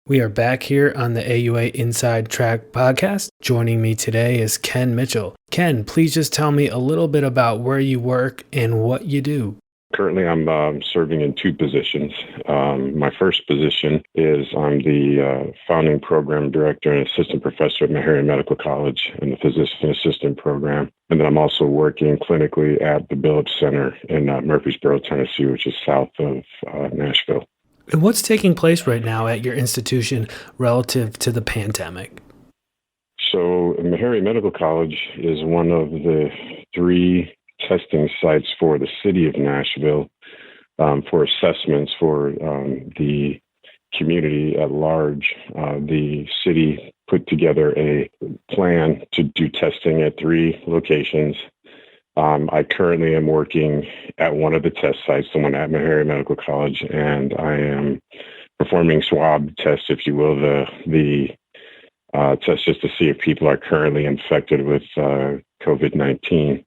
We are back here on the AUA Inside Tract Podcast. Joining me today is Ken Mitchell. Ken, please just tell me a little bit about where you work and what you do. Currently, I'm serving in two positions. My first position is I'm the founding program director and assistant professor at Meharry Medical College in the physician assistant program. And then I'm also working clinically at the Billups Center in Murfreesboro, Tennessee, which is south of Nashville. And what's taking place right now at your institution relative to the pandemic? So Meharry Medical College is one of the three testing sites for the city of Nashville for assessments for the community at large. The city put together a plan to do testing at three locations. I currently am working at one of the test sites, the one at Meharry Medical College, and I am performing swab tests, if you will, the test just to see if people are currently infected with COVID-19.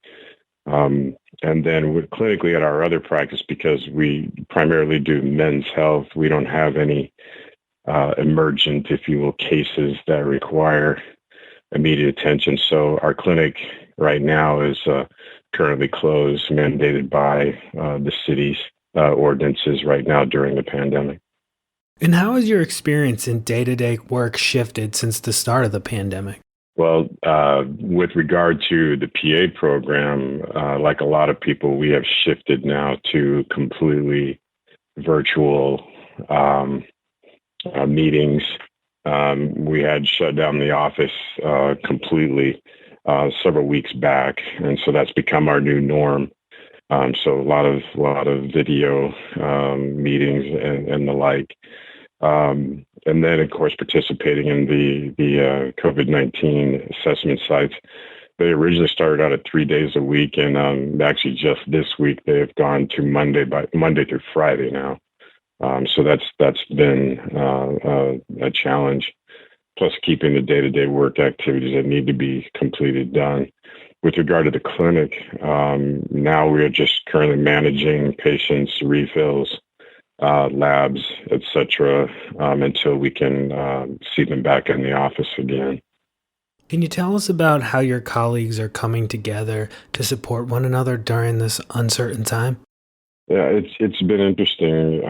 And then clinically at our other practice, because we primarily do men's health, we don't have any emergent, if you will, cases that require immediate attention. So our clinic right now is currently closed, mandated by the city's ordinances right now during the pandemic. And how has your experience in day-to-day work shifted since the start of the pandemic? Well, with regard to the PA program, like a lot of people, we have shifted now to completely virtual meetings. We had shut down the office completely several weeks back, and so that's become our new norm. So a lot of video meetings and the like. And then, of course, participating in the COVID-19 assessment sites. They originally started out at 3 days a week, and actually just this week they have gone to Monday through Friday now. So that's been a challenge. Plus, keeping the day-to-day work activities that need to be completed done. With regard to the clinic, now we are just currently managing patients' refills, labs, etc., until we can see them back in the office again. Can you tell us about how your colleagues are coming together to support one another during this uncertain time? Yeah, it's been interesting.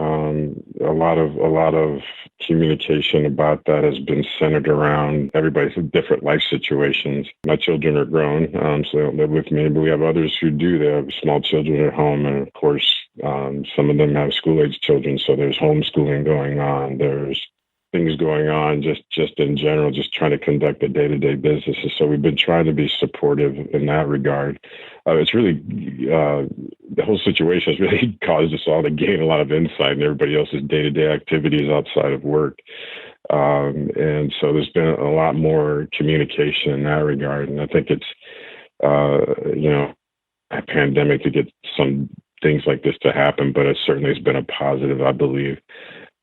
A lot of communication about that has been centered around everybody's different life situations. My children are grown, so they don't live with me, but we have others who do. They have small children at home, and of course, some of them have school-age children. So there's homeschooling going on. There's things going on just in general, just trying to conduct the day-to-day businesses. So we've been trying to be supportive in that regard. It's really, the whole situation has really caused us all to gain a lot of insight in everybody else's day-to-day activities outside of work. And so there's been a lot more communication in that regard. And I think it's, a pandemic to get some things like this to happen, but it certainly has been a positive, I believe.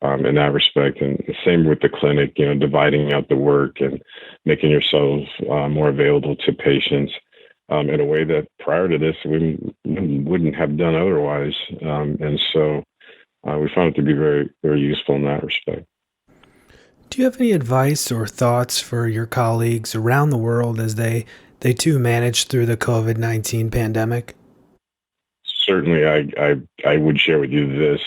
In that respect. And the same with the clinic, dividing out the work and making yourselves more available to patients in a way that prior to this we wouldn't have done otherwise. And so we found it to be very, very useful in that respect. Do you have any advice or thoughts for your colleagues around the world as they too manage through the COVID-19 pandemic? Certainly, I would share with you this.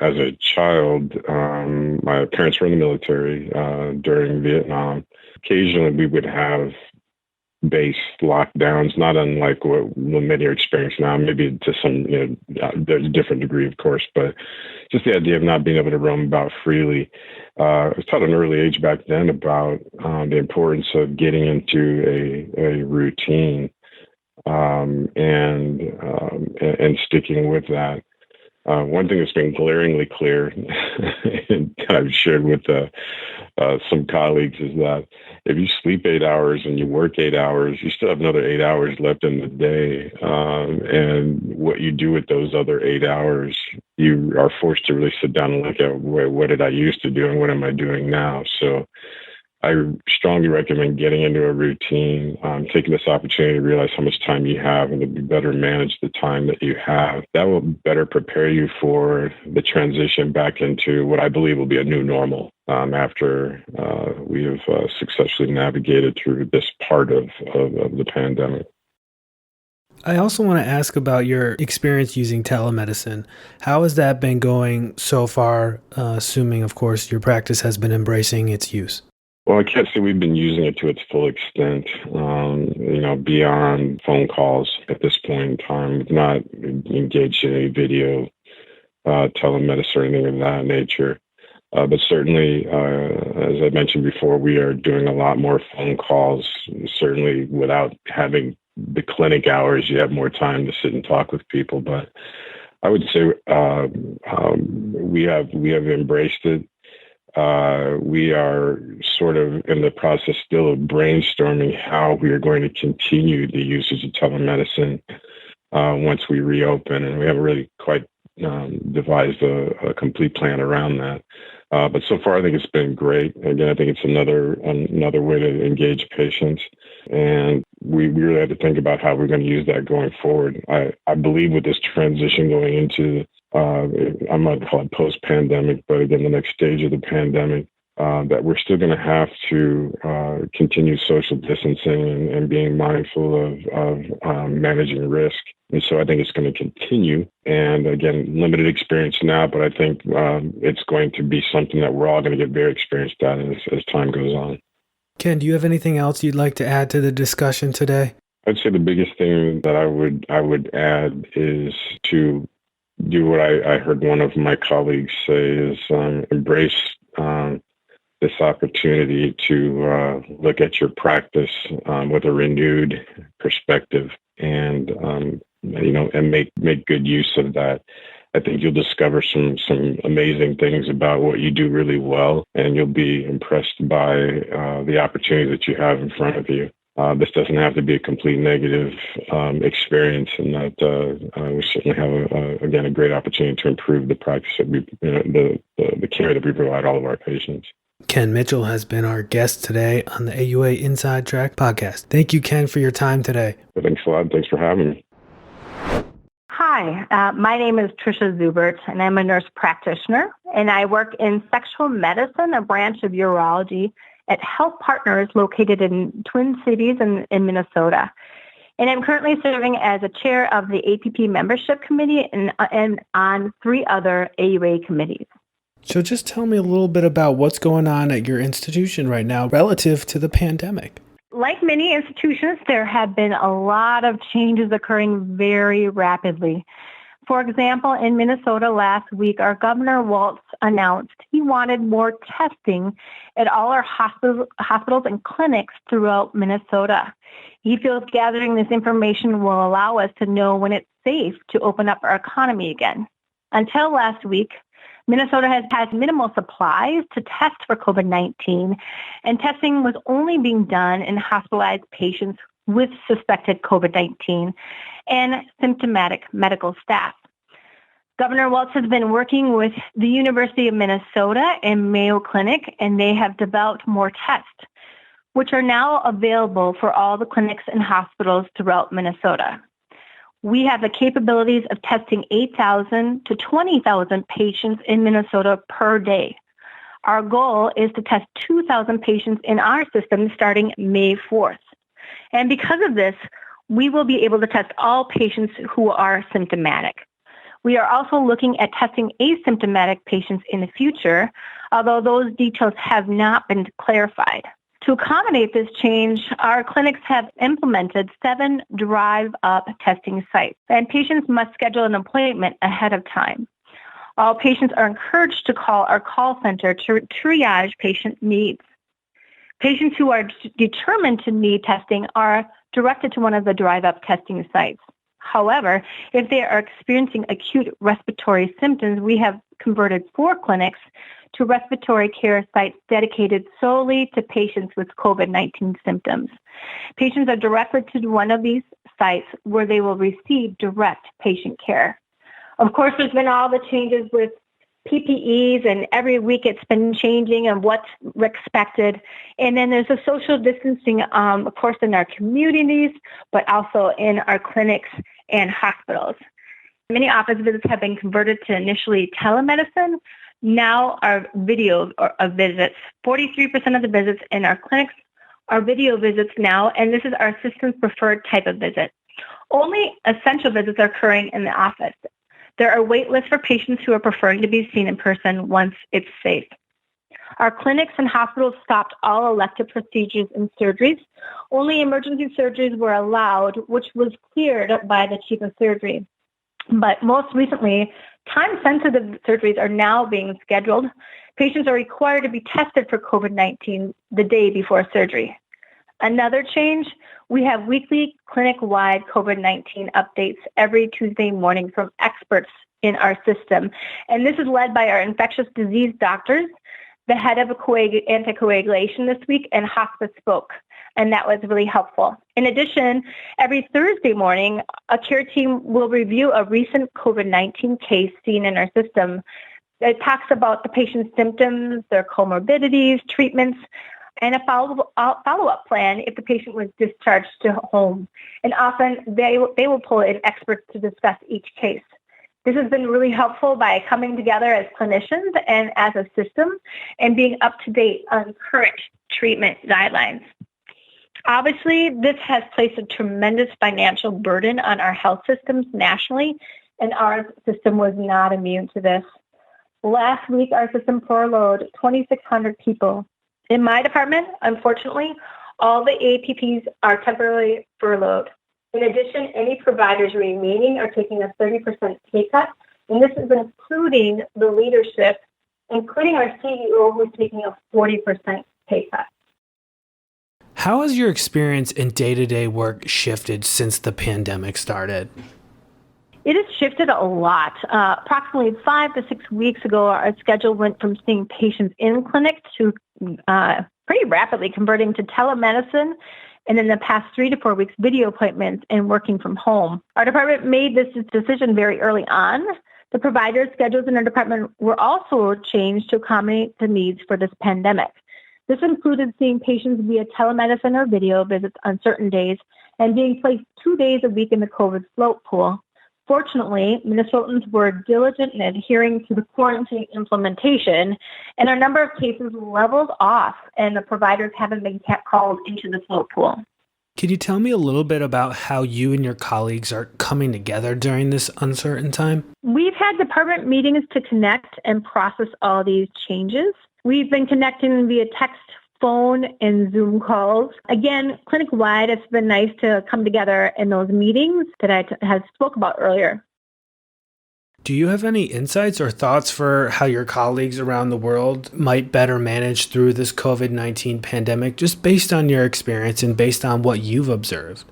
As a child, my parents were in the military during Vietnam. Occasionally, we would have base lockdowns, not unlike what many are experiencing now. Maybe to some, there's a different degree, of course, but just the idea of not being able to roam about freely. I was taught at an early age back then about the importance of getting into a routine. And sticking with that. One thing that's been glaringly clear, and I've shared with some colleagues, is that if you sleep 8 hours and you work 8 hours, you still have another 8 hours left in the day. And what you do with those other 8 hours, you are forced to really sit down and look at what did I used to do and what am I doing now. So I strongly recommend getting into a routine, taking this opportunity to realize how much time you have and to better manage the time that you have. That will better prepare you for the transition back into what I believe will be a new normal after we have successfully navigated through this part of the pandemic. I also want to ask about your experience using telemedicine. How has that been going so far, assuming, of course, your practice has been embracing its use? Well, I can't say we've been using it to its full extent, beyond phone calls at this point in time. We've not engaged in any video telemedicine or anything of that nature. But certainly, as I mentioned before, we are doing a lot more phone calls. Certainly, without having the clinic hours, you have more time to sit and talk with people. But I would say we have embraced it. We are sort of in the process still of brainstorming how we are going to continue the usage of telemedicine once we reopen, and we haven't really quite devised a complete plan around that. But so far, I think it's been great. Again, I think it's another way to engage patients, and we really have to think about how we're going to use that going forward. I believe with this transition going into I might call it post-pandemic, but again, the next stage of the pandemic, that we're still going to have to continue social distancing and being mindful of managing risk. And so I think it's going to continue. And again, limited experience now, but I think it's going to be something that we're all going to get very experienced at as time goes on. Ken, do you have anything else you'd like to add to the discussion today? I'd say the biggest thing that I would add is to do what I heard one of my colleagues say is embrace this opportunity to look at your practice with a renewed perspective and make good use of that. I think you'll discover some amazing things about what you do really well, and you'll be impressed by the opportunities that you have in front of you. This doesn't have to be a complete negative experience, and that we certainly have a great opportunity to improve the practice that the care that we provide all of our patients. Ken Mitchell has been our guest today on the AUA Inside Tract Podcast. Thank you, Ken, for your time today. Thanks a lot. Thanks for having me. Hi, my name is Tricia Zubert, and I'm a nurse practitioner, and I work in sexual medicine, a branch of urology at Health Partners located in Twin Cities in Minnesota. And I'm currently serving as a chair of the APP membership committee and on 3 other AUA committees. So just tell me a little bit about what's going on at your institution right now relative to the pandemic. Like many institutions, there have been a lot of changes occurring very rapidly. For example, in Minnesota last week, our Governor Walz announced he wanted more testing at all our hospitals and clinics throughout Minnesota. He feels gathering this information will allow us to know when it's safe to open up our economy again. Until last week, Minnesota has had minimal supplies to test for COVID-19, and testing was only being done in hospitalized patients with suspected COVID-19 and symptomatic medical staff. Governor Walz has been working with the University of Minnesota and Mayo Clinic, and they have developed more tests, which are now available for all the clinics and hospitals throughout Minnesota. We have the capabilities of testing 8,000 to 20,000 patients in Minnesota per day. Our goal is to test 2,000 patients in our system starting May 4th. And because of this, we will be able to test all patients who are symptomatic. We are also looking at testing asymptomatic patients in the future, although those details have not been clarified. To accommodate this change, our clinics have implemented 7 drive-up testing sites, and patients must schedule an appointment ahead of time. All patients are encouraged to call our call center to triage patient needs. Patients who are determined to need testing are directed to one of the drive-up testing sites. However, if they are experiencing acute respiratory symptoms, we have converted 4 clinics to respiratory care sites dedicated solely to patients with COVID-19 symptoms. Patients are directed to one of these sites where they will receive direct patient care. Of course, there's been all the changes with PPEs, and every week it's been changing and what's expected. And then there's a social distancing, of course, in our communities, but also in our clinics and hospitals. Many office visits have been converted to initially telemedicine. Now our video of visits, 43% of the visits in our clinics are video visits now, and this is our system's preferred type of visit. Only essential visits are occurring in the office. There are wait lists for patients who are preferring to be seen in person once it's safe. Our clinics and hospitals stopped all elective procedures and surgeries. Only emergency surgeries were allowed, which was cleared by the chief of surgery. But most recently, time-sensitive surgeries are now being scheduled. Patients are required to be tested for COVID-19 the day before surgery. Another change, we have weekly clinic-wide COVID-19 updates every Tuesday morning from experts in our system. And this is led by our infectious disease doctors. The head of anticoagulation this week and hospice spoke, and that was really helpful. In addition, every Thursday morning, a care team will review a recent COVID-19 case seen in our system. It talks about the patient's symptoms, their comorbidities, treatments, and a follow-up plan if the patient was discharged to home. And often they will pull in experts to discuss each case. This has been really helpful by coming together as clinicians and as a system and being up to date on current treatment guidelines. Obviously, this has placed a tremendous financial burden on our health systems nationally, and our system was not immune to this. Last week, our system furloughed 2,600 people. In my department, unfortunately, all the APPs are temporarily furloughed. In addition, any providers remaining are taking a 30% pay cut, and this is including the leadership, including our CEO, who's taking a 40% pay cut. How has your experience in day-to-day work shifted since the pandemic started? It has shifted a lot. Approximately 5 to 6 weeks ago, our schedule went from seeing patients in clinic to pretty rapidly converting to telemedicine, and in the past 3 to 4 weeks, video appointments and working from home. Our department made this decision very early on. The provider schedules in our department were also changed to accommodate the needs for this pandemic. This included seeing patients via telemedicine or video visits on certain days and being placed 2 days a week in the COVID float pool. Fortunately, Minnesotans were diligent in adhering to the quarantine implementation, and our number of cases leveled off, and the providers haven't been called into the float pool. Can you tell me a little bit about how you and your colleagues are coming together during this uncertain time? We've had department meetings to connect and process all these changes. We've been connecting via text, phone, and Zoom calls. Again, clinic-wide, it's been nice to come together in those meetings that I had spoke about earlier. Do you have any insights or thoughts for how your colleagues around the world might better manage through this COVID-19 pandemic, just based on your experience and based on what you've observed?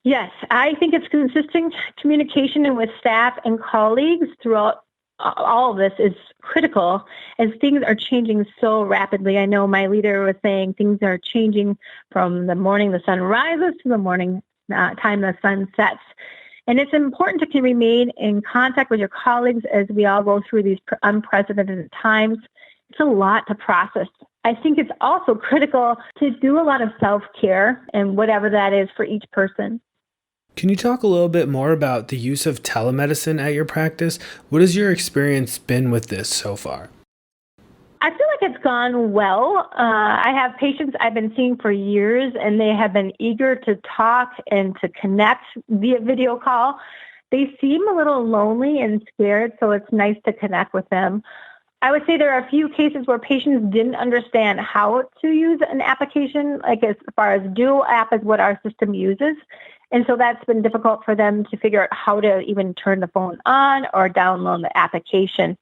Yes, I think it's consistent communication with staff and colleagues throughout all of this is critical as things are changing so rapidly. I know my leader was saying things are changing from the morning the sun rises to the morning time the sun sets. And it's important to remain in contact with your colleagues as we all go through these unprecedented times. It's a lot to process. I think it's also critical to do a lot of self-care and whatever that is for each person. Can you talk a little bit more about the use of telemedicine at your practice? What has your experience been with this so far? I feel like it's gone well. I have patients I've been seeing for years, and they have been eager to talk and to connect via video call. They seem a little lonely and scared, so it's nice to connect with them. I would say there are a few cases where patients didn't understand how to use an application, like as far as Dual app is what our system uses. And so that's been difficult for them to figure out how to even turn the phone on or download the application.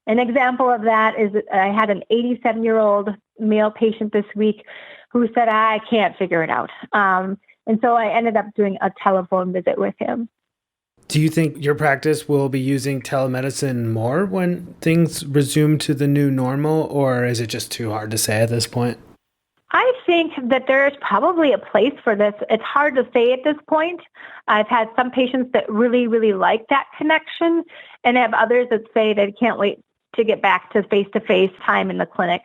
An example of that is I had an 87-year-old male patient this week who said, I can't figure it out. And so I ended up doing a telephone visit with him. Do you think your practice will be using telemedicine more when things resume to the new normal, or is it just too hard to say at this point? I think that there is probably a place for this. It's hard to say at this point. I've had some patients that really, really like that connection, and I have others that say they can't wait to get back to face-to-face time in the clinic.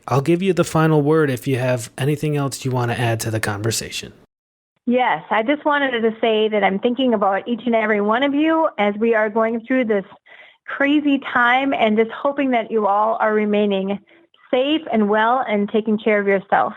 I'll give you the final word if you have anything else you want to add to the conversation. Yes, I just wanted to say that I'm thinking about each and every one of you as we are going through this crazy time, and just hoping that you all are remaining safe and well and taking care of yourself.